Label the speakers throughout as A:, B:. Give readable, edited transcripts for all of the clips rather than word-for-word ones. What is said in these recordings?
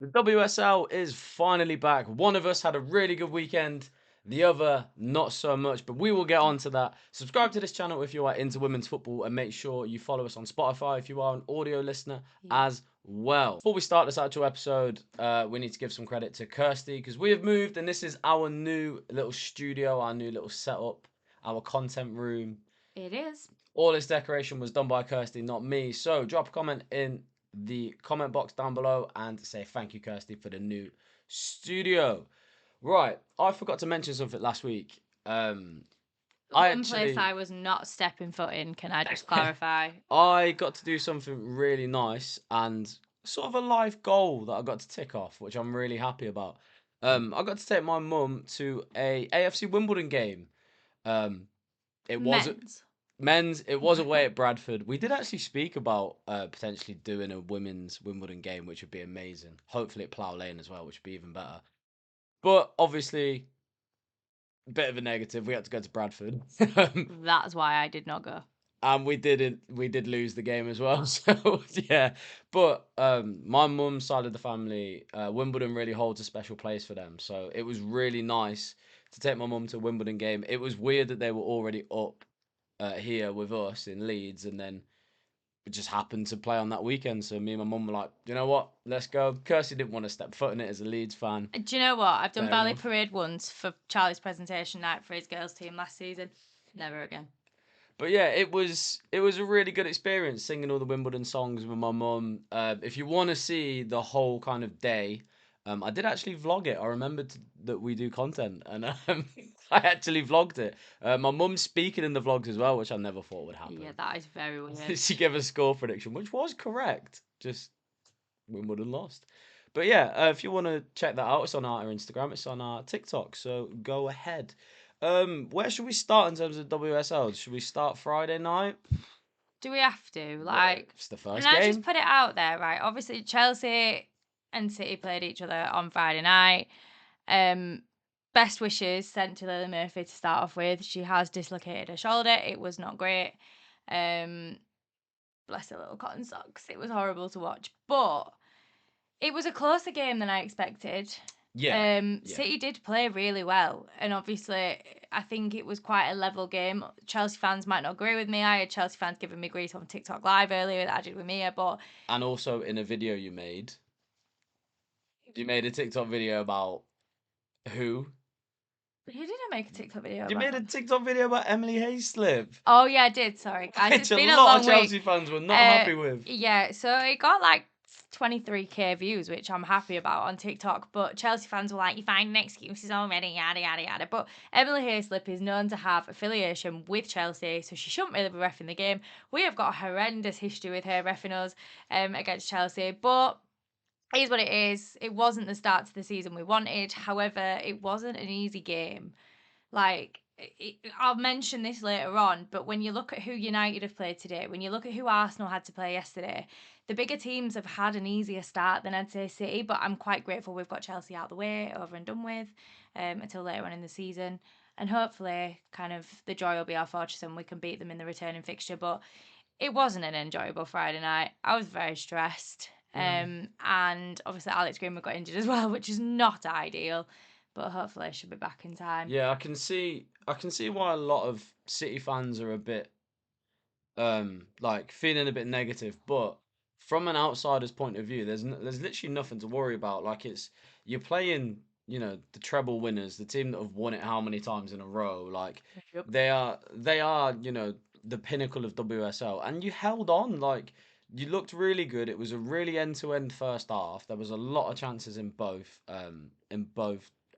A: The WSL is finally back. One of us had a really good weekend, the other not so much, but we will get on to that. Subscribe to this channel if you are into women's football and make sure you follow us on Spotify if you are an audio listener
B: Yeah.
A: as well. Before we start this actual episode, we need to give some credit to Kirsty because we have moved and this is our new little studio, our new little setup, our content room.
B: It is.
A: All this decoration was done by Kirsty, not me. So drop a comment in the comment box down below and say thank you, Kirsty, for the new studio. Right, I forgot to mention something last week. I
B: One place
A: actually
B: I was not stepping foot in, can I just clarify?
A: I got to do something really nice and sort of a life goal that I got to tick off, which I'm really happy about. I got to take my mum to a AFC Wimbledon game. Um, it was
B: Men's.
A: Men's, it was away at Bradford. We did actually speak about potentially doing a women's Wimbledon game, which would be amazing. Hopefully at Plough Lane as well, which would be even better. But obviously, a bit of a negative. We had to go to Bradford,
B: That's why I did not go.
A: and we didn't. We did lose the game as well. So yeah, but my mum's side of the family, Wimbledon really holds a special place for them. So it was really nice to take my mum to a Wimbledon game. It was weird that they were already up here with us in Leeds, and then it just happened to play on that weekend. So me and my mum were like, you know what, let's go. Kirsty didn't want to step foot in it as a Leeds fan.
B: Do you know what? I've done
A: Fair
B: Valley
A: enough.
B: Parade once for Charlie's presentation night for his girls' team last season. Never again.
A: But yeah, it was a really good experience singing all the Wimbledon songs with my mum. If you want to see the whole kind of day, I did actually vlog it. I remembered that we do content, and I actually vlogged it. My mum's speaking in the vlogs as well, which I never thought would
B: Yeah,
A: happen.
B: that is very weird.
A: She gave a score prediction, which was correct. Just Wimbledon lost. But yeah, if you want to check that out, it's on our Instagram, it's on our TikTok. So go ahead. Where should we start in terms of WSL? Should we start Friday night?
B: Do we have to?
A: Yeah,
B: Like,
A: it's the
B: can
A: first
B: I just
A: game.
B: put it out there, right? Obviously, Chelsea and City played each other on Friday night. Um, Best wishes sent to Lily Murphy to start off with. She has dislocated her shoulder. It was not great. Um, Bless her little cotton socks. It was horrible to watch, but it was a closer game than I expected.
A: Yeah, yeah.
B: City did play really well, and obviously, I think it was quite a level game. Chelsea fans might not agree with me. I had Chelsea fans giving me grief on TikTok Live earlier that I did with Mia, but
A: And also in a video you made a TikTok video about who?
B: who did I make a TikTok video
A: You
B: about?
A: made a TikTok video about Emily Hayslip,
B: Oh yeah, I did. Sorry, guys, it's
A: which a
B: been a
A: lot of
B: long week.
A: Chelsea fans were not happy with.
B: Yeah, so it got like 23k views, which I'm happy about on TikTok. But Chelsea fans were like, "You're finding excuses already, yada yada yada." But Emily Hayslip is known to have affiliation with Chelsea, so she shouldn't really be reffing the game. We have got a horrendous history with her reffing us against Chelsea, but it is what it is. It wasn't the start to the season we wanted. However, it wasn't an easy game. Like, I'll mention this later on, but when you look at who United have played today, when you look at who Arsenal had to play yesterday, the bigger teams have had an easier start than I'd say City, but I'm quite grateful we've got Chelsea out of the way, over and done with, until later on in the season. And hopefully, kind of, the joy will be our fortress and we can beat them in the returning fixture. But it wasn't an enjoyable Friday night. I was very stressed. And obviously Alex Greenwood got injured as well, which is not ideal. But hopefully I should be back in time.
A: Yeah, I can see why a lot of City fans are a bit like feeling a bit negative, but from an outsider's point of view, there's literally nothing to worry about. Like you're playing, the treble winners, the team that have won it how many times in a row. Like
B: Yep.
A: they are the pinnacle of WSL, and you held on. Like you looked really good. It was a really end-to-end first half. There was a lot of chances in both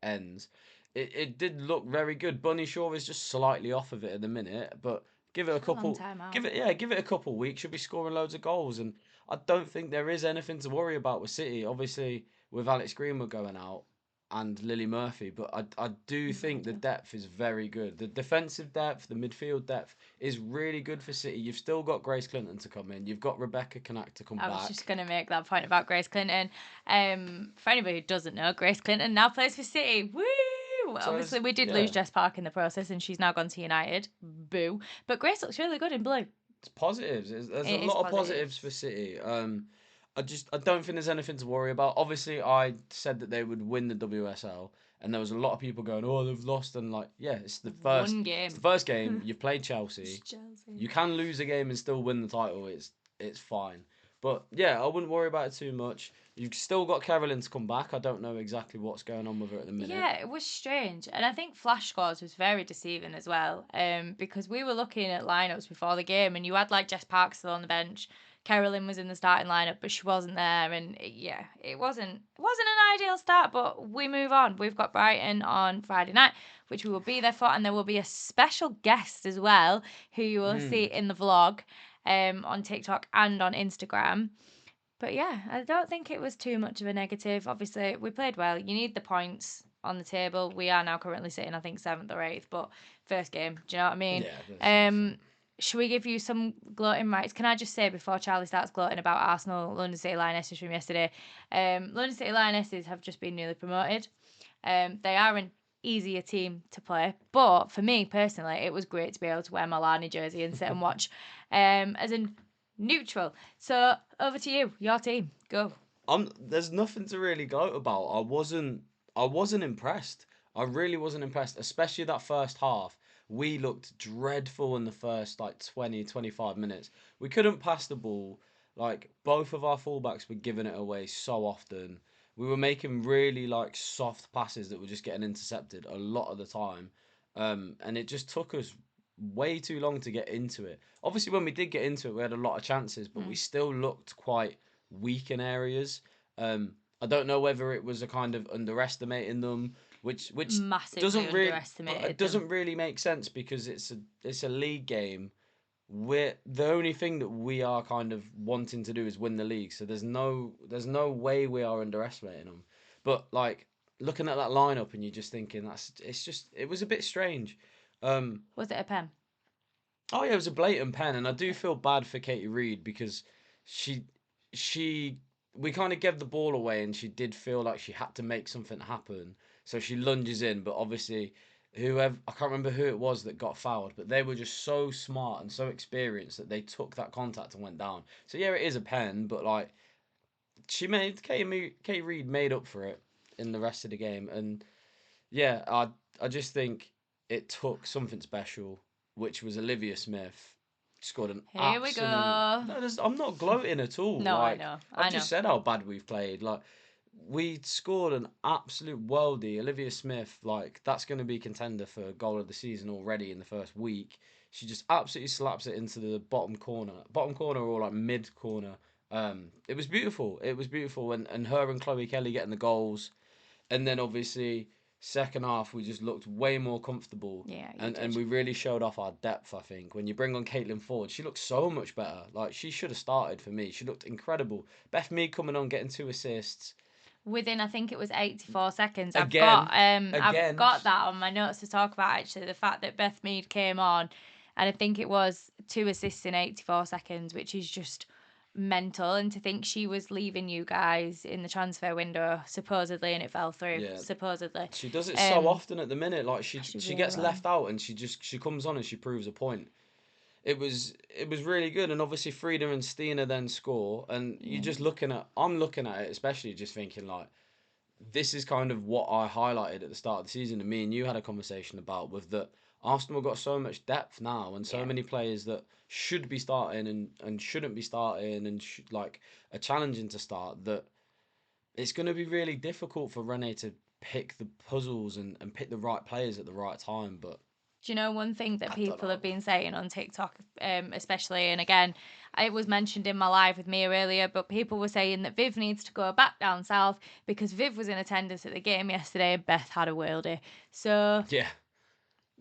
A: ends. It did look very good. Bunny Shaw is just slightly off of it at the minute, but give it a
B: A long
A: couple
B: time
A: give
B: out.
A: it yeah, give it a couple weeks. She'll be scoring loads of goals, and I don't think there is anything to worry about with City. Obviously, with Alex Greenwood going out and Lily Murphy, but I do think the
B: Exactly.
A: depth is very good. The defensive depth, the midfield depth is really good for City. You've still got Grace Clinton to come in. You've got Rebecca Canuck to come
B: I was just
A: back.
B: going to make that point about Grace Clinton. For anybody who doesn't know, Grace Clinton now plays for City. Woo!
A: So
B: Obviously, we did lose
A: yeah,
B: Jess Park in the process, and she's now gone to United. Boo! But Grace looks really good in blue.
A: it's positives. There's a
B: It is
A: lot of positives
B: positives.
A: for City. I don't think there's anything to worry about. Obviously, I said that they would win the WSL, and there was a lot of people going, "Oh, they've lost," and like, yeah,
B: One
A: it's the
B: game.
A: first game. You've played Chelsea.
B: Chelsea.
A: You can lose a game and still win the title. It's fine. But yeah, I wouldn't worry about it too much. You've still got Carolyn to come back. I don't know exactly what's going on with her at the minute.
B: Yeah, it was strange. And I think flash scores was very deceiving as well. Because we were looking at lineups before the game and you had like Jess Park still on the bench. Carolyn was in the starting lineup, but she wasn't there. And yeah, it wasn't an ideal start, but we move on. We've got Brighton on Friday night, which we will be there for, and there will be a special guest as well, who you will see in the vlog on TikTok and on Instagram. But yeah, I don't think it was too much of a negative. Obviously, we played well. You need the points on the table. We are now currently sitting, I think, seventh or eighth, but first game. Do you know what I mean?
A: Yeah, there's nothing.
B: Should we give you some gloating rights? Can I just say before Charlie starts gloating about Arsenal, London City Lionesses from yesterday? London City Lionesses have just been newly promoted. They are an easier team to play, but for me personally, it was great to be able to wear my Lani jersey and sit and watch as a neutral. So over to you, your team, go.
A: There's nothing to really gloat about. I wasn't impressed. I really wasn't impressed, especially that first half. We looked dreadful in the first like 20, 25 minutes. We couldn't pass the ball. Like both of our fullbacks were giving it away so often. We were making really like soft passes that were just getting intercepted a lot of the time. And it just took us way too long to get into it. Obviously when we did get into it, we had a lot of chances, but we still looked quite weak in areas. I don't know whether it was a kind of underestimating them, which
B: Massively
A: doesn't really
B: underestimated
A: it
B: them.
A: doesn't really make sense because it's a league game. We're the only thing that we are kind of wanting to do is win the league. So there's no way we are underestimating them. But like looking at that lineup and you're just thinking it was a bit strange. Um,
B: Was it a pen?
A: Oh yeah, it was a blatant pen, and I do feel bad for Katie Reid because she she we kind of gave the ball away, and she did feel like she had to make something happen. So she lunges in, but obviously, whoever I can't remember who it was that got fouled, but they were just so smart and so experienced that they took that contact and went down. So yeah, it is a pen, but like Katie Reid made up for it in the rest of the game, and yeah, I just think it took something special, which was Olivia Smith scored an
B: Here we
A: absolute.
B: go.
A: No, I'm not gloating at all.
B: No, I
A: Like
B: know.
A: I've
B: I know.
A: just said how bad we've played. Like we scored an absolute worldie. Olivia Smith, like that's going to be contender for goal of the season already in the first week. She just absolutely slaps it into the bottom corner or like mid corner. It was beautiful. It was beautiful, and her and Chloe Kelly getting the goals, and then obviously second half we just looked way more comfortable,
B: Yeah, you
A: and
B: did.
A: we really showed off our depth. I think when you bring on Caitlin Ford, she looks so much better. Like she should have started for me. She looked incredible. Beth Mead coming on getting 2 assists
B: Within I think it was 84 seconds.
A: again,
B: I've
A: again.
B: got that on my notes to talk about actually the fact that Beth Mead came on and I think it was 2 assists in 84 seconds, which is just mental. And to think she was leaving you guys in the transfer window supposedly and it fell through
A: Yeah,
B: supposedly.
A: she does it so
B: Um
A: often at the minute. Like
B: she
A: she
B: really
A: gets
B: well.
A: left out and she comes on and she proves a point. It was really good, and obviously Frida and Stina then score, and you're
B: Yeah.
A: just I'm looking at it, especially just thinking like this is kind of what I highlighted at the start of the season, and me and you had a conversation about with that Arsenal got so much depth now, and so
B: Yeah.
A: many players that should be starting and shouldn't be starting, and like are challenging to start. That it's going to be really difficult for Rene to pick the puzzles and pick the right players at the right time. But
B: Do you know one thing that
A: I don't
B: people have
A: know.
B: been saying on TikTok, especially, and again, it was mentioned in my live with Mia earlier, but people were saying that Viv needs to go back down south because Viv was in attendance at the game yesterday and Beth had a worldie. So,
A: Yeah,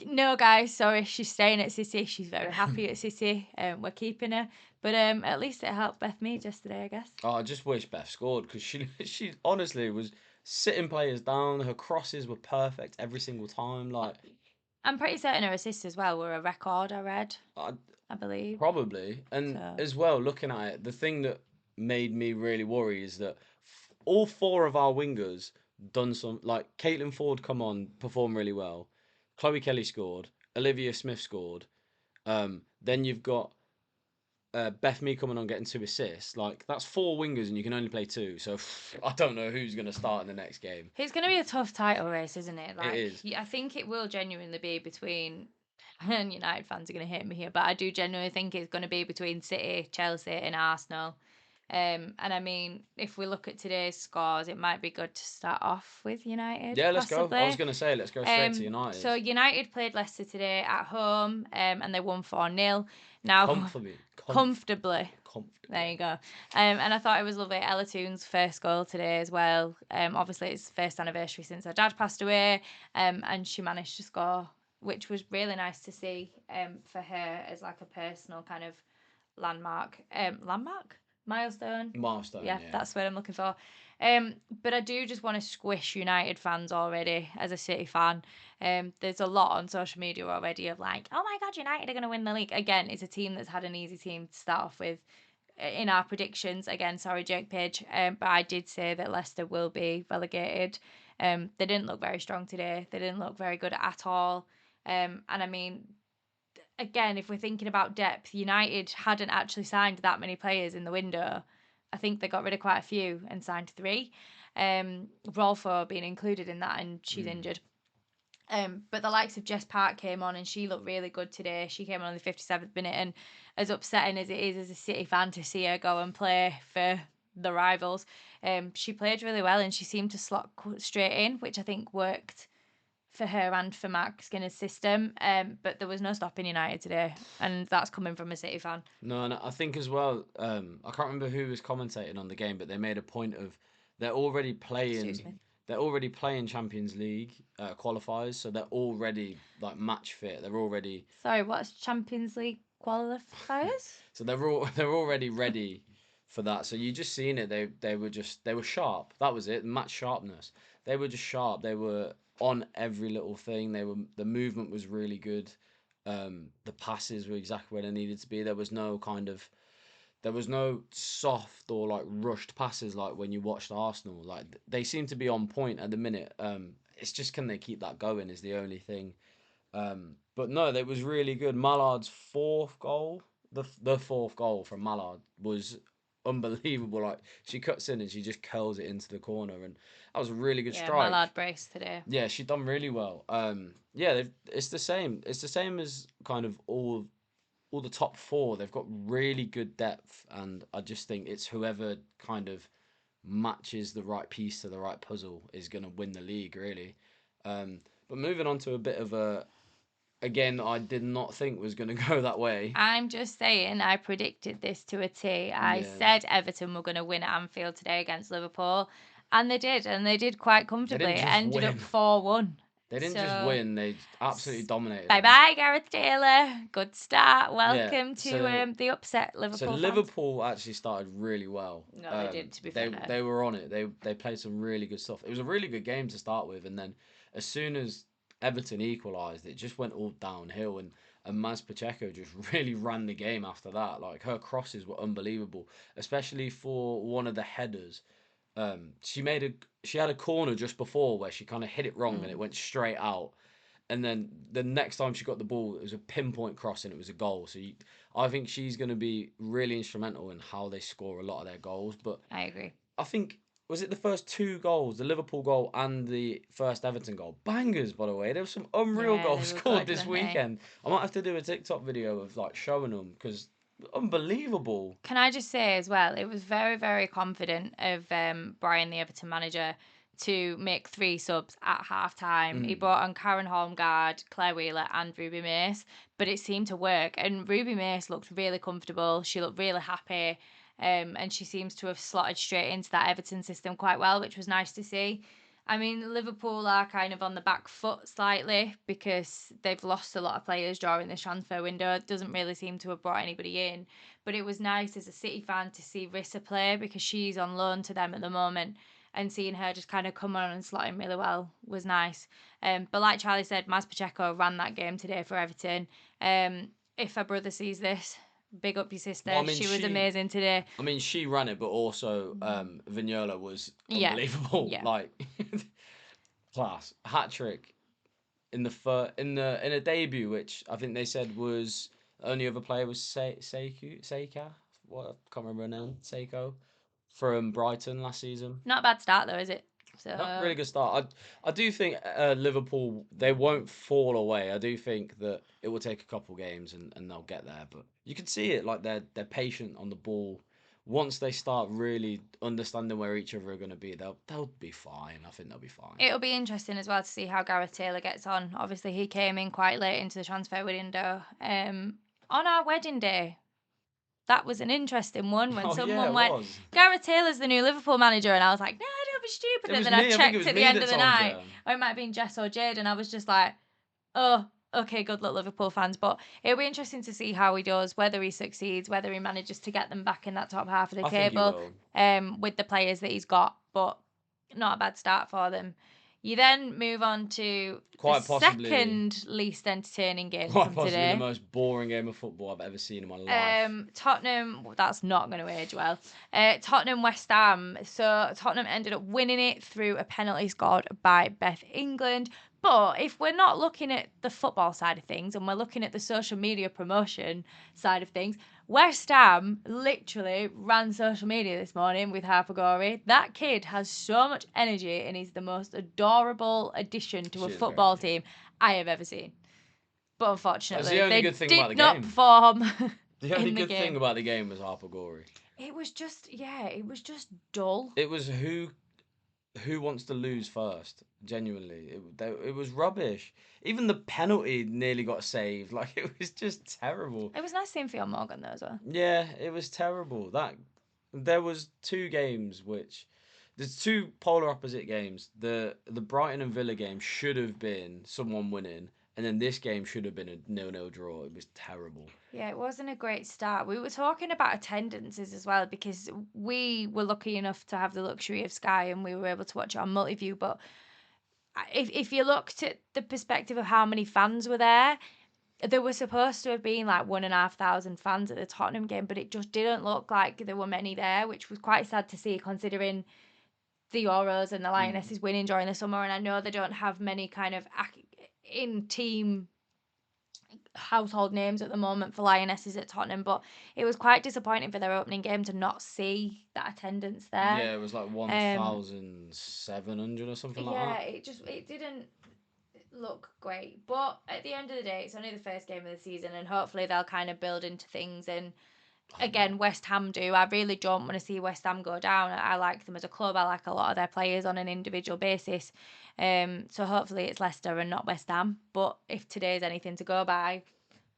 B: no, guys, sorry, she's staying at City. She's very happy at City. We're keeping her. But at least it helped Beth Mead yesterday, I guess.
A: oh, I just wish Beth scored because she honestly was sitting players down. Her crosses were perfect every single time. Like
B: I'm pretty certain her assists as well were a record, I read,
A: I,
B: I believe.
A: probably, and
B: So,
A: as well, looking at it, the thing that made me really worry is that all four of our wingers done some like Caitlin Ford come on, performed really well. Chloe Kelly scored. Olivia Smith scored. Then you've got Beth Me coming on getting 2 assists, like that's 4 wingers and you can only play 2. So I don't know who's going to start in the next game.
B: It's going to be a tough title race, isn't it?
A: It
B: Like,
A: is.
B: I think it will genuinely be between, and United fans are going to hate me here, but I do genuinely think it's going to be between City, Chelsea, and Arsenal. And I mean, if we look at today's scores, it might be good to start off with United,
A: Yeah, let's go. I was
B: possibly.
A: going to say let's go straight to United.
B: So United played Leicester today at home, and they won 4-0. Now,
A: Comfortably.
B: comfortably. There you go. And I thought it was lovely. Ella Toone's first goal today as well. Obviously it's first anniversary since her dad passed away. And she managed to score, which was really nice to see. For her as like a personal kind of landmark. Milestone.
A: Milestone. Yeah.
B: That's what I'm looking for. But I do just want to squish United fans already as a City fan. There's a lot on social media already of like, oh my God, United are going to win the league. Again, it's a team that's had an easy team to start off with. In our predictions, again, sorry, Jake Page, but I did say that Leicester will be relegated. They didn't look very strong today. They didn't look very good at all. And I mean, again, if we're thinking about depth, United hadn't actually signed that many players in the window. I think they got rid of quite a few and signed 3. Rolfo being included in that, and she's injured. But the likes of Jess Park came on and she looked really good today. She came on the 57th minute, and as upsetting as it is as a City fan to see her go and play for the rivals, she played really well and she seemed to slot straight in, which I think worked for her and for Mark Skinner's system. But there was no stopping United today, and that's coming from a City fan.
A: No, and I think as well, I can't remember who was commentating on the game, but they made a point of they're already playing. They're already playing Champions League qualifiers, so they're already like match fit. They're already
B: Sorry, what's Champions League qualifiers?
A: so they're already ready for that. So you just seen it. They were sharp. That was it. Match sharpness. They were just sharp. They were on every little thing. The movement was really good. The passes were exactly where they needed to be. There was no soft or like rushed passes like when you watched Arsenal. Like they seem to be on point at the minute. It's just can they keep that going is the only thing. But no, that was really good. Mallard's fourth goal, the fourth goal from Mallard was unbelievable. Like she cuts in and she just curls it into the corner, and that was a really good strike.
B: Mallard brace today.
A: Yeah, she done really well. Yeah, it's the same. It's the same as kind of all the top 4. They've got really good depth, and I just think it's whoever kind of matches the right piece to the right puzzle is going to win the league, really. But moving on to a bit of again, I did not think was going to go that way.
B: I'm just saying, I predicted this to a T. I said Everton were going to win at Anfield today against Liverpool, and they did quite comfortably. It ended up 4-1.
A: They didn't just win; they absolutely dominated.
B: Bye, Gareth Taylor. Good start. Welcome to the upset, Liverpool.
A: So Liverpool actually started really well.
B: No, they did. To be fair,
A: they were on it. They played some really good stuff. It was a really good game to start with, and then as soon as Everton equalised, it just went all downhill, and Maz Pacheco just really ran the game after that. Like her crosses were unbelievable, especially for one of the headers. She had a corner just before where she kind of hit it wrong and it went straight out, and then the next time she got the ball, it was a pinpoint cross and it was a goal. So I think she's going to be really instrumental in how they score a lot of their goals. But
B: I agree.
A: I think was it the first 2 goals, the Liverpool goal and the first Everton goal, bangers by the way. There were some unreal goals scored this weekend. I might have to do a TikTok video of like showing them because unbelievable.
B: Can I just say as well, it was very, very confident of Brian, the Everton manager, to make 3 subs at half time. He brought on Karen Holmgard, Claire Wheeler, and Ruby Mace, but it seemed to work. And Ruby Mace looked really comfortable. She looked really happy, and she seems to have slotted straight into that Everton system quite well, which was nice to see. I mean, Liverpool are kind of on the back foot slightly because they've lost a lot of players during this transfer window. It doesn't really seem to have brought anybody in. But it was nice as a City fan to see Rissa play because she's on loan to them at the moment. And seeing her just kind of come on and slot in really well was nice. But like Charlie said, Maz Pacheco ran that game today for Everton. If her brother sees this, big up your sister. Well, I mean, she was amazing today.
A: I mean, she ran it, but also Vignola was unbelievable.
B: Yeah.
A: Like class hat trick in a debut, which I think they said was Only other player was Seika. What, I can't remember her name. Seiko from Brighton last season.
B: Not a bad start though, is it?
A: No,
B: So
A: really good start. I do think Liverpool, they won't fall away. I do think that it will take a couple games and they'll get there. But you can see it, like they're patient on the ball. Once they start really understanding where each other are going to be, they'll be fine. I think they'll be fine.
B: it'll be interesting as well to see how Gareth Taylor gets on. Obviously, he came in quite late into the transfer window. On our wedding day, that was an interesting one when
A: Oh yeah,
B: someone
A: it
B: went,
A: was.
B: Gareth Taylor's the new Liverpool manager, and I was like, no, don't be stupid.
A: It
B: And
A: was
B: then I
A: me. I think it
B: checked
A: was
B: at
A: me
B: the end
A: that
B: of the
A: told
B: night,
A: you.
B: or it might have been Jess or Jade, and I was just like, oh, okay, good luck, Liverpool fans. But it'll be interesting to see how he does, whether he succeeds, whether he manages to get them back in that top half of the
A: I think he
B: table,
A: will.
B: with the players that he's got. But not a bad start for them. You then move on to the
A: Quite possibly,
B: second least entertaining game
A: quite
B: from
A: possibly the
B: today.
A: most boring game of football I've ever seen in my life.
B: Tottenham, that's not going to age well. Tottenham West Ham. So Tottenham ended up winning it through a penalty scored by Beth England. But if we're not looking at the football side of things and we're looking at the social media promotion side of things, West Ham literally ran social media this morning with Harper Gorey. That kid has so much energy and he's the most adorable addition to a
A: She is very
B: football
A: cute.
B: team I have ever seen. But
A: That's
B: unfortunately,
A: the only
B: they
A: good thing
B: did
A: about the
B: not
A: game.
B: perform
A: The only
B: in the
A: good thing
B: game.
A: about the game was Harper Gorey.
B: It was just, yeah, it was just dull.
A: It was who wants to lose first. Genuinely, it was rubbish. Even the penalty nearly got saved. Like it was just terrible.
B: It was nice seeing Fiona Morgan though as well.
A: Yeah, it was terrible. That there was two games which there's two polar opposite games. The Brighton and Villa game should have been someone winning, and then this game should have been a 0-0 draw. It was terrible.
B: Yeah, it wasn't a great start. We were talking about attendances as well because we were lucky enough to have the luxury of Sky and we were able to watch it on multiview. But if you looked at the perspective of how many fans were there were supposed to have been like 1,500 fans at the Tottenham game, but it just didn't look like there were many there, which was quite sad to see considering the Euros and the Lionesses winning during the summer. And I know they don't have many kind of in team household names at the moment for Lionesses at Tottenham, but it was quite disappointing for their opening game to not see that attendance there.
A: Yeah, it was like 1,700 or something like
B: Yeah,
A: that.
B: it didn't look great. But at the end of the day, it's only the first game of the season, and hopefully they'll kind of build into things. And again, West Ham do. I really don't want to see West Ham go down. I like them as a club. I like a lot of their players on an individual basis. So hopefully it's Leicester and not West Ham. But if today's anything to go by,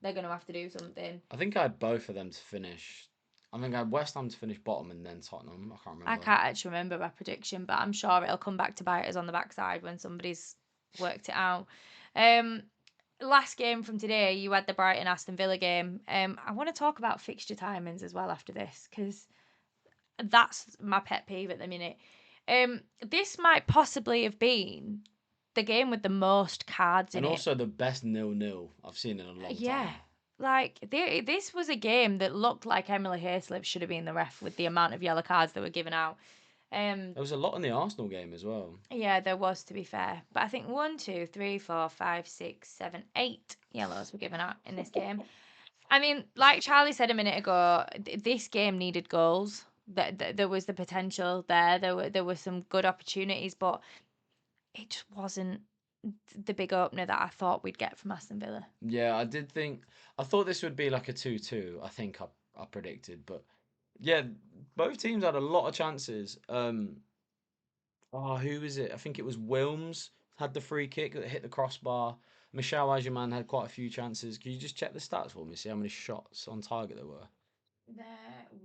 B: they're going to have to do something.
A: I think I had both of them to finish. I think I had West Ham to finish bottom and then Tottenham. I can't remember.
B: I can't actually remember my prediction, but I'm sure it'll come back to bite us on the backside when somebody's worked it out. Last game from today, you had the Brighton Aston Villa game. I want to talk about fixture timings as well after this because that's my pet peeve at the minute. This might possibly have been the game with the most cards in
A: And
B: it.
A: also the best 0-0 I've seen in a long
B: Yeah.
A: time.
B: Like, this was a game that looked like Emily Hayslip should have been the ref with the amount of yellow cards that were given out.
A: There was a lot in the Arsenal game as well.
B: Yeah, there was, to be fair. But I think 1, 2, 3, 4, 5, 6, 7, 8 yellows were given out in this game. I mean, like Charlie said a minute ago, this game needed goals. There was the potential there. There were some good opportunities, but it just wasn't the big opener that I thought we'd get from Aston Villa.
A: Yeah, I thought this would be like a 2-2. I think I predicted, but yeah, both teams had a lot of chances. Who is it? I think it was Wilms had the free kick that hit the crossbar. Michelle Ajuman had quite a few chances. Can you just check the stats for me? See how many shots on target there were?
B: There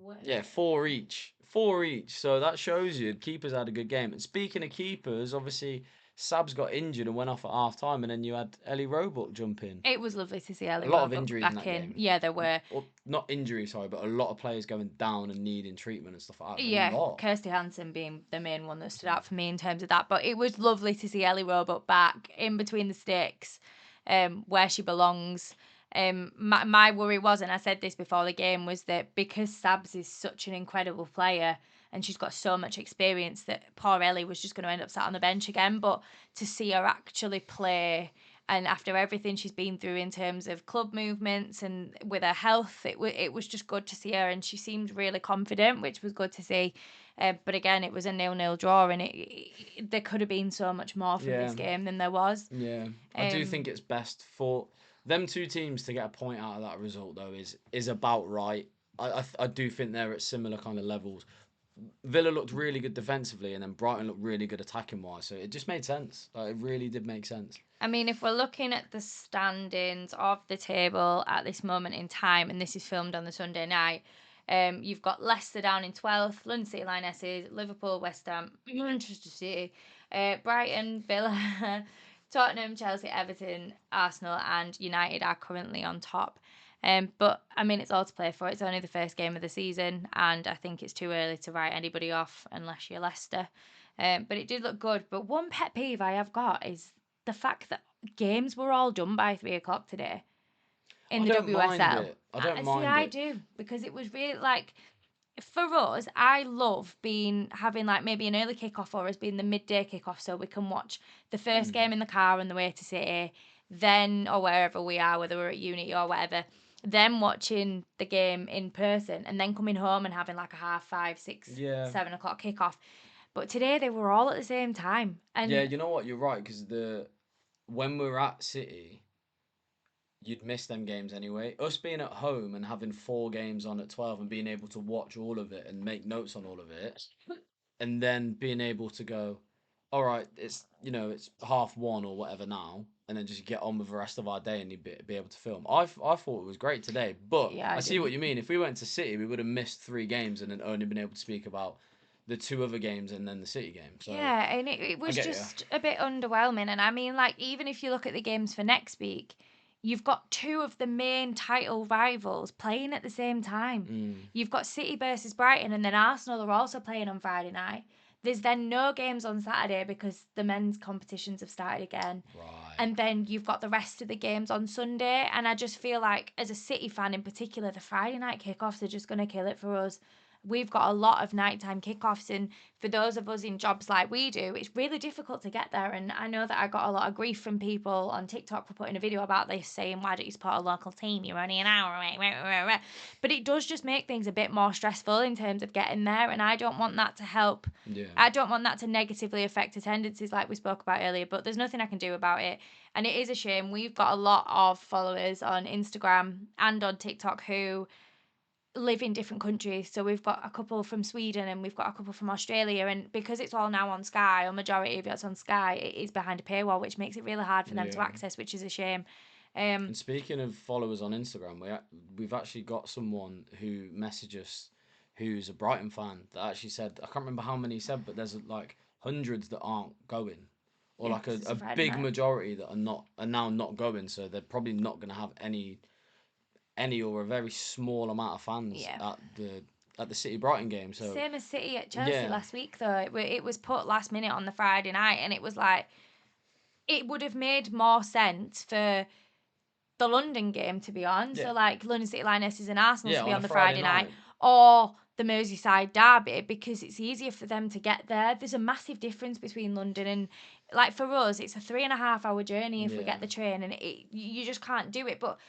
B: were.
A: Yeah, four each. Four each. So that shows you keepers had a good game. And speaking of keepers, obviously Sabs got injured and went off at half time, and then you had Ellie Roebuck jump in.
B: It was lovely to see Ellie
A: A lot of
B: Roebuck
A: injuries
B: back
A: in that game.
B: Yeah, there were.
A: Or not injuries, sorry, but a lot of players going down and needing treatment and stuff like that.
B: Yeah,
A: A lot.
B: Kirsty Hansen being the main one that stood out for me in terms of that. But it was lovely to see Ellie Roebuck back in between the sticks, where she belongs. My worry was, and I said this before the game, was that because Sabs is such an incredible player and she's got so much experience that poor Ellie was just going to end up sat on the bench again. But to see her actually play And after everything she's been through in terms of club movements and with her health, it was just good to see her, and she seemed really confident, which was good to see. But again, it was a 0-0 draw, and there could have been so much more from this game than there was.
A: Yeah, I do think it's best for them two teams to get a point out of that result, though, is about right. I do think they're at similar kind of levels. Villa looked really good defensively, and then Brighton looked really good attacking wise. So it just made sense. Like, it really did make sense.
B: I mean, if we're looking at the standings of the table at this moment in time, and this is filmed on the Sunday night, you've got Leicester down in 12th, London City Lionesses, Liverpool, West Ham, Manchester City, Brighton, Villa, Tottenham, Chelsea, Everton, Arsenal, and United are currently on top. But I mean, it's all to play for. It's only the first game of the season, and I think it's too early to write anybody off unless you're Leicester. But it did look good. But one pet peeve I have got is the fact that games were all done by 3 o'clock today in
A: I
B: the
A: don't mind
B: WSL.
A: it. I don't
B: See,
A: mind
B: I
A: it.
B: do, because it was really like, for us, I love having like maybe an early kickoff or as being the midday kickoff, so we can watch the first game in the car on the way to City, then or wherever we are, whether we're at uni or whatever, then watching the game in person, and then coming home and having like a 5:30, 6,
A: Yeah.
B: 7 o'clock kickoff. But today they were all at the same time, and
A: Yeah, you know what? You're right, because when we were at City, you'd miss them games anyway. Us being at home and having 4 games on at 12 and being able to watch all of it and make notes on all of it, and then being able to go, all right, it's 1:30 or whatever now, and then just get on with the rest of our day and be able to film. I thought it was great today, but
B: yeah,
A: I
B: I
A: see what
B: didn't.
A: you mean. If we went to City, we would have missed 3 games and then only been able to speak about the 2 other games and then the City game. So
B: Yeah, and it
A: I
B: was
A: get you.
B: just a bit underwhelming. And I mean, like, even if you look at the games for next week, you've got two of the main title rivals playing at the same time. You've got City versus Brighton, and then Arsenal are also playing on Friday night. There's then no games on Saturday because the men's competitions have started again.
A: Right.
B: And then you've got the rest of the games on Sunday. And I just feel like, as a City fan in particular, the Friday night kickoffs are just going to kill it for us. We've got a lot of nighttime kickoffs, and for those of us in jobs like we do, it's really difficult to get there. And I know that I got a lot of grief from people on TikTok for putting a video about this, saying, why don't you support a local team? You're only an hour away. But it does just make things a bit more stressful in terms of getting there, and I don't want that to help.
A: Yeah.
B: I don't want that to negatively affect attendances like we spoke about earlier, but there's nothing I can do about it. And it is a shame. We've got a lot of followers on Instagram and on TikTok who live in different countries. So we've got a couple from Sweden and we've got a couple from Australia, and because it's all now on Sky, or majority of it's on Sky, it is behind a paywall, which makes it really hard for them to
A: Yeah.
B: access, which is a shame.
A: And speaking of followers on Instagram, we've actually got someone who messaged us who's a Brighton fan that actually said, I can't remember how many he said, but there's like hundreds that aren't going, or
B: Yeah,
A: like
B: 'cause it's
A: a
B: a Friday
A: big
B: night.
A: majority that are now not going. So they're probably not going to have any or a very small amount of fans
B: Yeah.
A: at the City Brighton game. So
B: Same as City at Chelsea
A: yeah,
B: last week, though. It was put last minute on the Friday night, and it was like, it would have made more sense for the London game to be on.
A: yeah,
B: So, like, London City Lionesses and Arsenal
A: yeah,
B: to be
A: on a
B: on the
A: Friday
B: Friday night,
A: night.
B: or the Merseyside derby, because it's easier for them to get there. There's a massive difference between London and, like, for us, it's a 3.5 hour journey if we
A: Yeah,
B: get the train, and you just can't do it. But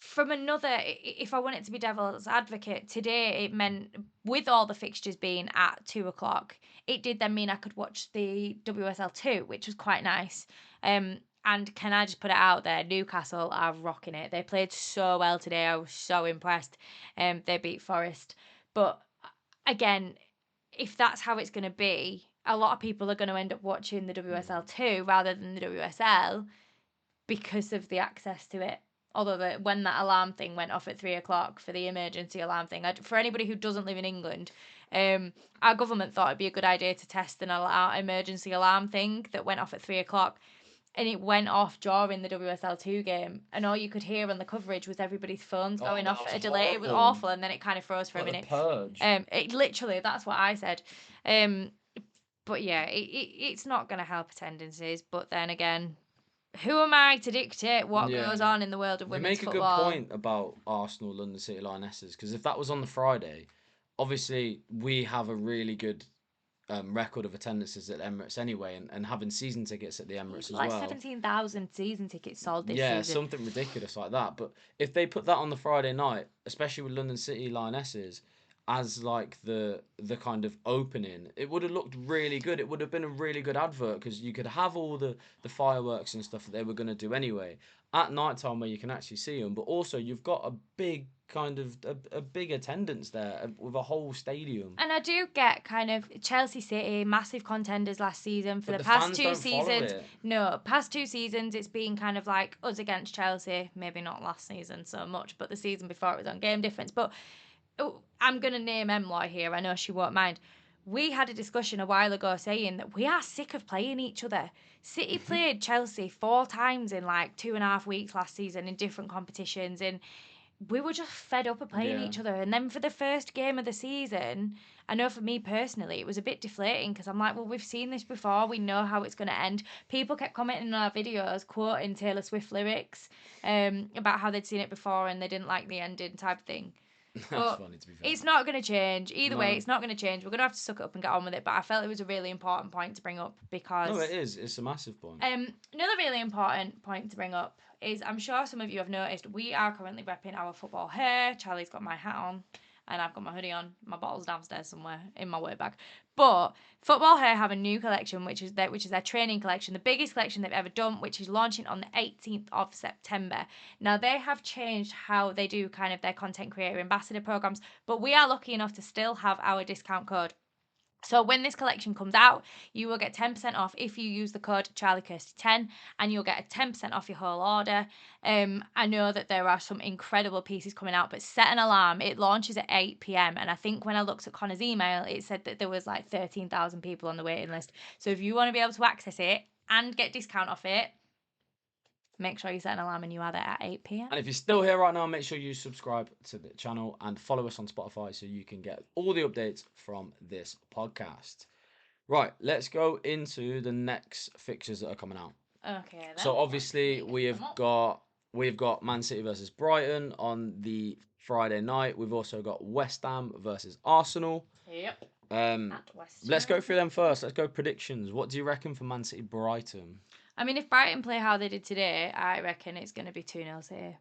B: from another, if I wanted to be devil's advocate, today it meant, with all the fixtures being at 2 o'clock, it did then mean I could watch the WSL 2, which was quite nice. And can I just put it out there? Newcastle are rocking it. They played so well today. I was so impressed. They beat Forest. But again, if that's how it's going to be, a lot of people are going to end up watching the WSL 2 rather than the WSL because of the access to it. Although when that alarm thing went off at 3 o'clock for the emergency alarm thing, for anybody who doesn't live in England, our government thought it'd be a good idea to test an emergency alarm thing that went off at 3 o'clock. And it went off during the WSL2 game, and all you could hear on the coverage was everybody's phones going off at a delay. It was awful, and then it kind of froze for a minute.
A: Purge.
B: It literally, that's what I said. But yeah, it's not going to help attendances. But then again, who am I to dictate what goes on in the world of
A: You
B: women's
A: make a
B: football?
A: good point about Arsenal, London City Lionesses, because if that was on the Friday, obviously we have a really good record of attendances at Emirates anyway, and having season tickets at the Emirates as
B: Like
A: well.
B: 17,000 season tickets sold this
A: Yeah,
B: season.
A: something ridiculous like that. But if they put that on the Friday night, especially with London City Lionesses, as like the kind of opening, it would have looked really good. It would have been a really good advert because you could have all the fireworks and stuff that they were going to do anyway at night time where you can actually see them. But also you've got a big kind of a big attendance there with a whole stadium.
B: And I do get kind of Chelsea City, massive contenders last season. For
A: But
B: the
A: the
B: past
A: fans
B: two
A: don't follow
B: seasons,
A: it.
B: no, past 2 seasons, it's been kind of like us against Chelsea. Maybe not last season so much, but the season before it was on Game Difference. But I'm going to name Emloy here. I know she won't mind. We had a discussion a while ago saying that we are sick of playing each other. City played Chelsea 4 times in like 2.5 weeks last season in different competitions, and we were just fed up of playing
A: Yeah.
B: each other. And then for the first game of the season, I know for me personally, it was a bit deflating because I'm like, well, we've seen this before. We know how it's going to end. People kept commenting on our videos, quoting Taylor Swift lyrics about how they'd seen it before and they didn't like the ending type thing.
A: That's
B: But
A: funny to be fair.
B: it's not going to change. Either way,
A: No.
B: it's not going to change. We're going to have to suck it up and get on with it. But I felt it was a really important point to bring up
A: No, it
B: because
A: is. It's a massive point.
B: another really important point to bring up is I'm sure some of you have noticed we are currently repping our football hair. Charlie's got my hat on and I've got my hoodie on. My bottle's downstairs somewhere in my work bag. But Football Hair have a new collection, which is their training collection, the biggest collection they've ever done, which is launching on the 18th of September. Now they have changed how they do kind of their content creator ambassador programs, but we are lucky enough to still have our discount code. So when this collection comes out, you will get 10% off if you use the code CharlieKirsty10, and you'll get a 10% off your whole order. I know that there are some incredible pieces coming out, but set an alarm. It launches at 8 p.m. and I think when I looked at Connor's email, it said that there was like 13,000 people on the waiting list. So if you want to be able to access it and get discount off it, make sure you set an alarm and you are there at 8 p.m.
A: And if you're still here right now, make sure you subscribe to the channel and follow us on Spotify so you can get all the updates from this podcast. Right, let's go into the next fixtures that are coming out.
B: Okay. Then.
A: So obviously we've got Man City versus Brighton on the Friday night. We've also got West Ham versus Arsenal.
B: Yep.
A: Let's go through them first. Let's go predictions. What do you reckon for Man City Brighton?
B: I mean, if Brighton play how they did today, I reckon it's going to be 2-0 City.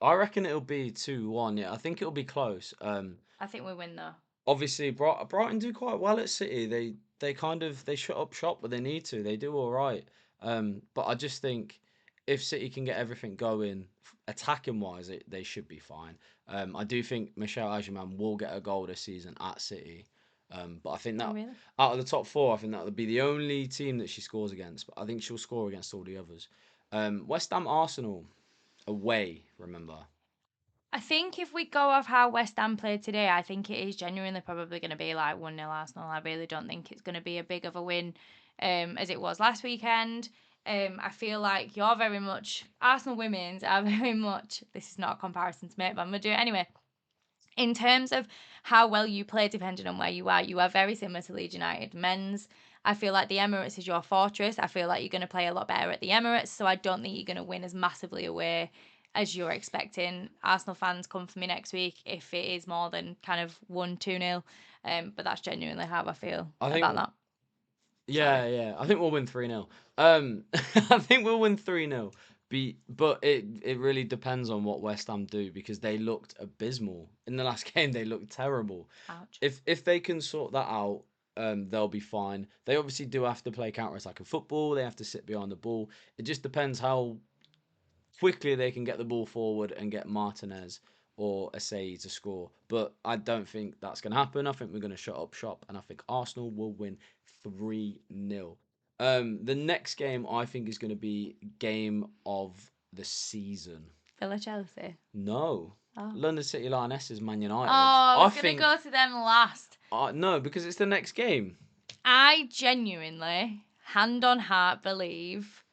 A: I reckon it'll be 2-1. Yeah, I think it'll be close.
B: I think we win though.
A: Obviously Brighton do quite well at City. They shut up shop when they need to. They do all right. But I just think if City can get everything going attacking wise, they should be fine. I do think Michelle Ajiman will get a goal this season at City. But I think that
B: really?
A: out of the top four, I think that would be the only team that she scores against. But I think she'll score against all the others. West Ham Arsenal away. Remember.
B: I think if we go off how West Ham played today, I think it is genuinely probably going to be like 1-0 Arsenal. I really don't think it's going to be a big of a win as it was last weekend. I feel like you're very much, Arsenal women's are very much, this is not a comparison to make, but I'm going to do it anyway. In terms of how well you play, depending on where you are very similar to Leeds United men's. I feel like the Emirates is your fortress. I feel like you're going to play a lot better at the Emirates, so I don't think you're going to win as massively away as you're expecting. Arsenal fans, come for me next week if it is more than kind of 1-2-0. But that's genuinely how I feel about that.
A: Yeah. I think we'll win 3-0. I think we'll win 3-0. But it really depends on what West Ham do because they looked abysmal. In the last game, they looked terrible.
B: Ouch.
A: If they can sort that out, they'll be fine. They obviously do have to play counter-attacking football. They have to sit behind the ball. It just depends how quickly they can get the ball forward and get Martinez or Asai to score. But I don't think that's going to happen. I think we're going to shut up shop, and I think Arsenal will win 3-0. The next game I think is going to be game of the season.
B: Villa Chelsea.
A: No.
B: Oh.
A: London City Lionesses Man United.
B: I was going to go to them last.
A: No, because it's the next game.
B: I genuinely, hand on heart, believe,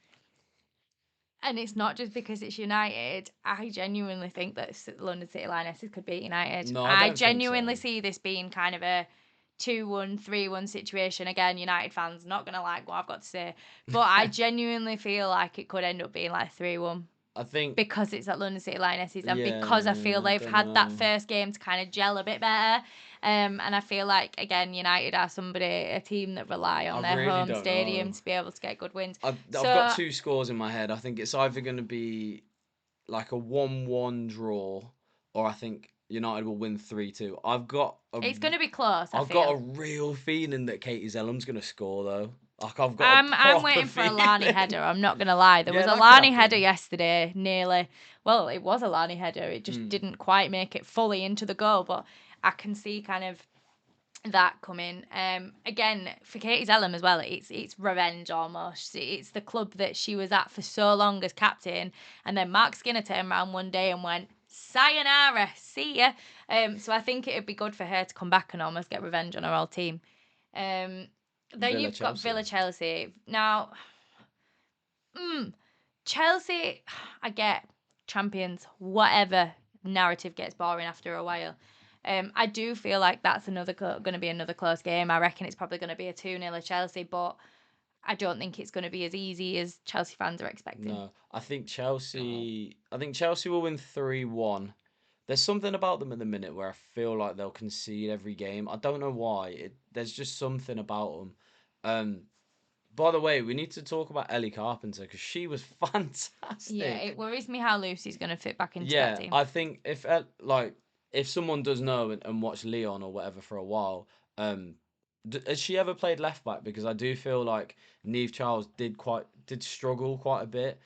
B: and it's not just because it's United, I genuinely think that London City Lionesses could beat United.
A: No,
B: I
A: don't
B: genuinely
A: think so.
B: see this being kind of a 2-1, 3-1 situation. Again, United fans not going to like what I've got to say, but I genuinely feel like it could end up being like 3-1.
A: I think
B: because it's at London City Lionesses and because I feel
A: yeah, I
B: they've
A: don't
B: had that
A: know.
B: first game to kind of gel a bit better. And I feel like, again, United are a team that rely on
A: I
B: their
A: really
B: home
A: don't know.
B: stadium to be able to get good wins.
A: I've got
B: So
A: two scores in my head. I think it's either going to be like a 1-1 draw, or I think United will win 3-2.
B: it's going to be close, I
A: I've got a
B: feel.
A: real feeling that Katie Zellam's going to score though. Like I've got a
B: I'm
A: proper
B: waiting for a Lani
A: feeling.
B: header. I'm not gonna lie. There was
A: Yeah,
B: a
A: that could
B: Lani header
A: happen.
B: yesterday, nearly. Well, it was a Lani header. It just
A: Mm.
B: didn't quite make it fully into the goal, but I can see kind of that coming. Again for Katie Zellam as well. It's revenge almost. It's the club that she was at for so long as captain, and then Mark Skinner turned around one day and went, "Sayonara, see ya." So I think it'd be good for her to come back and almost get revenge on her old team. Um, then
A: Villa
B: you've got
A: Chelsea.
B: Villa Chelsea. Now, Chelsea, I get champions, whatever narrative gets boring after a while. I do feel like that's going to be another close game. I reckon it's probably going to be a 2-0 Chelsea, but I don't think it's going to be as easy as Chelsea fans are expecting.
A: No, I think Chelsea. I think Chelsea will win 3-1. There's something about them at the minute where I feel like they'll concede every game. I don't know why. There's just something about them. By the way, we need to talk about Ellie Carpenter because she was
B: Yeah,
A: fantastic.
B: it worries me how Lucy's going to fit back into that
A: Yeah,
B: team.
A: I think if someone does know and watch Leon or whatever for a while, um, has she ever played left back? Because I do feel like Neve Charles did struggle quite a bit.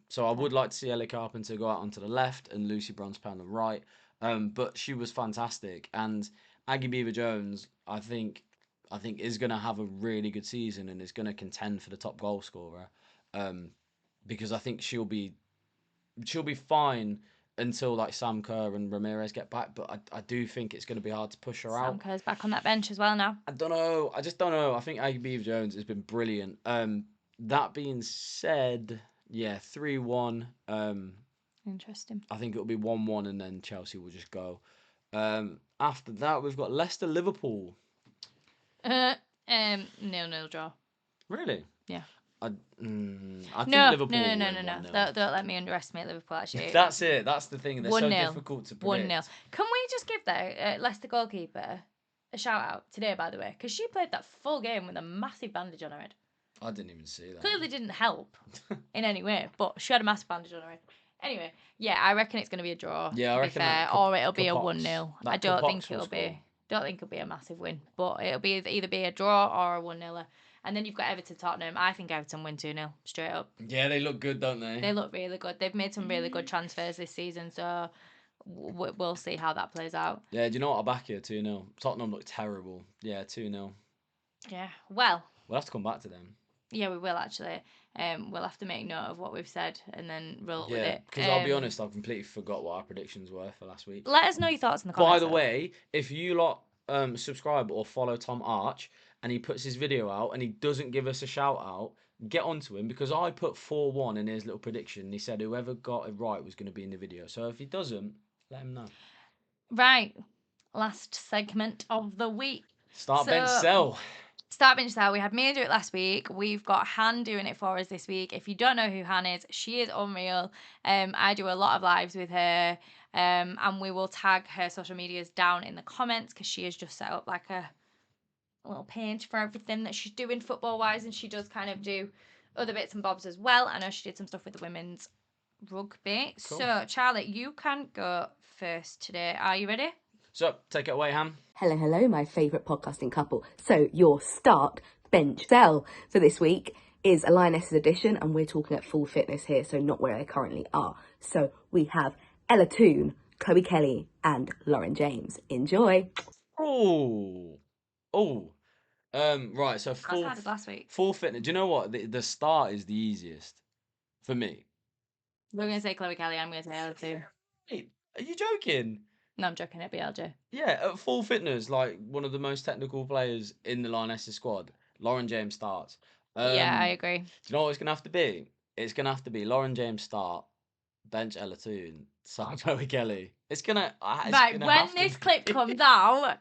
A: So I would like to see Ellie Carpenter go out onto the left and Lucy Bronzepan on the right. But she was fantastic, and Aggie Beaver Jones, I think is gonna have a really good season and is gonna contend for the top goal scorer. Um, because I think she'll be fine until like Sam Kerr and Ramirez get back, but I do think it's going to be hard to push her
B: Sam
A: out.
B: Kerr's back on that bench as well now.
A: I don't know. I just don't know. I think Aggie Beaver Jones has been brilliant. That being said, yeah, 3-1.
B: Interesting.
A: I think it'll be 1-1 and then Chelsea will just go. After that, we've got Leicester Liverpool.
B: 0-0 draw.
A: Really?
B: Yeah.
A: I I think
B: No,
A: Liverpool will win
B: no.
A: 1-0.
B: Don't let me underestimate Liverpool, actually.
A: That's it. That's the thing. They're so
B: 1-0.
A: difficult to
B: 1-0.
A: predict.
B: Can we just give the Leicester goalkeeper a shout out today, by the way? Because she played that full game with a massive bandage on her head.
A: I didn't even see that.
B: Clearly didn't help in any way, but she had a massive bandage on her head. Anyway, yeah, I reckon it's going to be a draw.
A: Yeah, I
B: to be
A: reckon
B: fair,
A: that
B: or it'll be a
A: Capox
B: 1-0. I
A: that
B: don't think
A: Capox will
B: it'll
A: score.
B: be. Don't think it'll be a massive win, but it'll be either be a draw or a 1-0. And then you've got Everton Tottenham. I think Everton win 2-0 straight up.
A: Yeah, they look good, don't they?
B: They look really good. They've made some really good transfers this season, so we'll see how that plays out.
A: Yeah, do you know what? I'll back you 2-0. Tottenham look terrible. Yeah, 2-0.
B: Yeah. Well,
A: We'll have to come back to them.
B: yeah, we will actually. We'll have to make note of what we've said and then roll with
A: Yeah,
B: it.
A: because I'll be honest, I completely forgot what our predictions were for last week.
B: Let us know your thoughts in the
A: By
B: comments.
A: the way, if you lot subscribe or follow Tom Arch and he puts his video out and he doesn't give us a shout out, get onto him because I put 4-1 in his little prediction. And he said whoever got it right was going to be in the video. So if he doesn't, let him know.
B: Right, last segment of the week.
A: Start bench sell.
B: Start bench sell. We had me do it last week. We've got Han doing it for us this week. If you don't know who Han is, she is unreal. I do a lot of lives with her. And we will tag her social medias down in the comments because she has just set up like a little page for everything that she's doing football wise, and she does kind of do other bits and bobs as well. I know she did some stuff with the women's rugby. Cool. So Charlotte, you can go first today. Are you ready?
A: So take it away, Ham.
C: Hello, my favourite podcasting couple. So your start bench sell for this week is a Lionesses edition, and we're talking at full fitness here, so not where they currently are. So we have Ella Toone, Chloe Kelly, and Lauren James. Enjoy.
A: Right. So
B: last week.
A: Full fitness. Do you know what? The start is the easiest for me.
B: We're gonna say Chloe Kelly. I'm gonna say Ella Toone.
A: Wait, are you joking?
B: No, I'm joking. It'd be LJ.
A: Yeah, at full fitness, like one of the most technical players in the Lionesses squad, Lauren James starts.
B: Yeah, I agree.
A: Do you know what it's gonna have to be? It's gonna have to be Lauren James start, bench Ella Toone, start Chloe Kelly. It's gonna.
B: Right, when this clip comes out,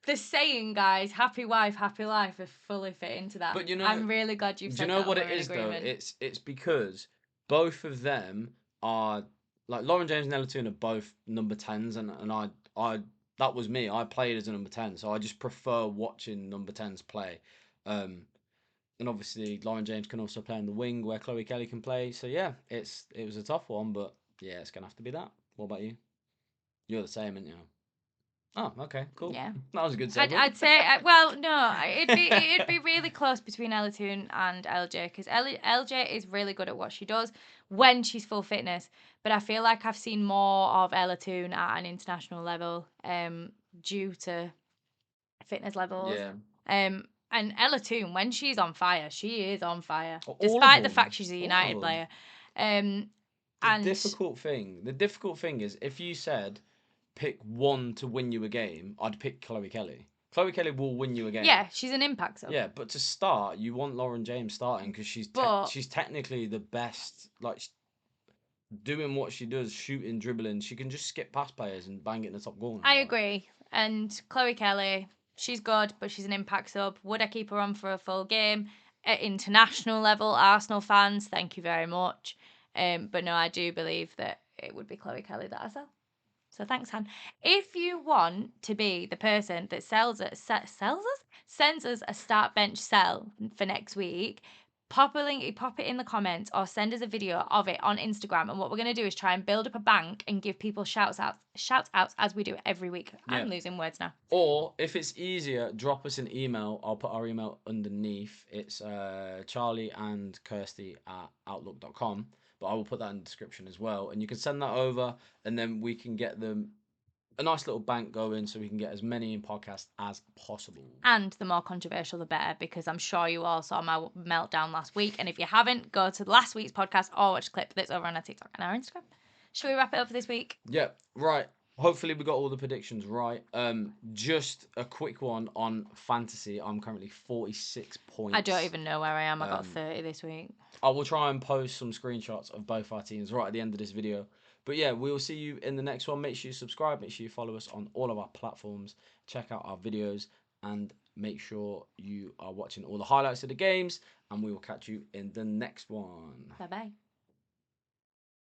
B: the saying, guys, happy wife, happy life, is fully fit into that. But I'm really glad you've said that.
A: Do you know what it is though? It's because both of them are like Lauren James and Ella Toone are both number 10s, and I that was me. I played as a number 10, so I just prefer watching number 10s play. And obviously Lauren James can also play on the wing where Chloe Kelly can play. So yeah, it was a tough one, but yeah, it's gonna have to be that. What about you? You're the same, aren't you? Oh, okay, cool.
B: Yeah.
A: That was a good
B: I'd,
A: segue.
B: I'd say, well, no, it'd be really close between Ella Toone and LJ because LJ is really good at what she does when she's full fitness. But I feel like I've seen more of Ella Toone at an international level, due to fitness levels.
A: Yeah.
B: And Ella Toone, when she's on fire, she is on fire,
A: All of
B: despite the
A: them.
B: fact she's a
A: All of
B: United
A: them.
B: player.
A: The
B: And
A: difficult thing is if you said pick one to win you a game, I'd pick Chloe Kelly. Chloe Kelly will win you a game.
B: yeah, she's an impact sub.
A: Yeah, but to start, you want Lauren James starting because
B: But
A: she's technically the best. Like doing what she does, shooting, dribbling, she can just skip past players and bang it in the top corner.
B: I
A: like.
B: agree. And Chloe Kelly, she's good, but she's an impact sub. Would I keep her on for a full game? At international level, Arsenal fans, thank you very much. But no, I do believe that it would be Chloe Kelly that I sell. So thanks, Han. If you want to be the person that sends us a start bench sell for next week, pop it in the comments, or send us a video of it on Instagram. And what we're going to do is try and build up a bank and give people shout outs as we do every week.
A: Yeah.
B: I'm losing words now.
A: Or if it's easier, drop us an email. I'll put our email underneath. It's Charlie and Kirsty at outlook.com. But I will put that in the description as well. And you can send that over, and then we can get them a nice little bank going so we can get as many in podcast as possible.
B: And the more controversial, the better, because I'm sure you all saw my meltdown last week. And if you haven't, go to last week's podcast or watch a clip that's over on our TikTok and our Instagram. Shall we wrap it up for this week?
A: Yeah, right. Hopefully we got all the predictions right. Just a quick one on fantasy. I'm currently 46 points.
B: I don't even know where I am. I got 30 this week.
A: I will try and post some screenshots of both our teams right at the end of this video. But yeah, we will see you in the next one. Make sure you subscribe. Make sure you follow us on all of our platforms. Check out our videos. And make sure you are watching all the highlights of the games. And we will catch you in the next one.
B: Bye-bye.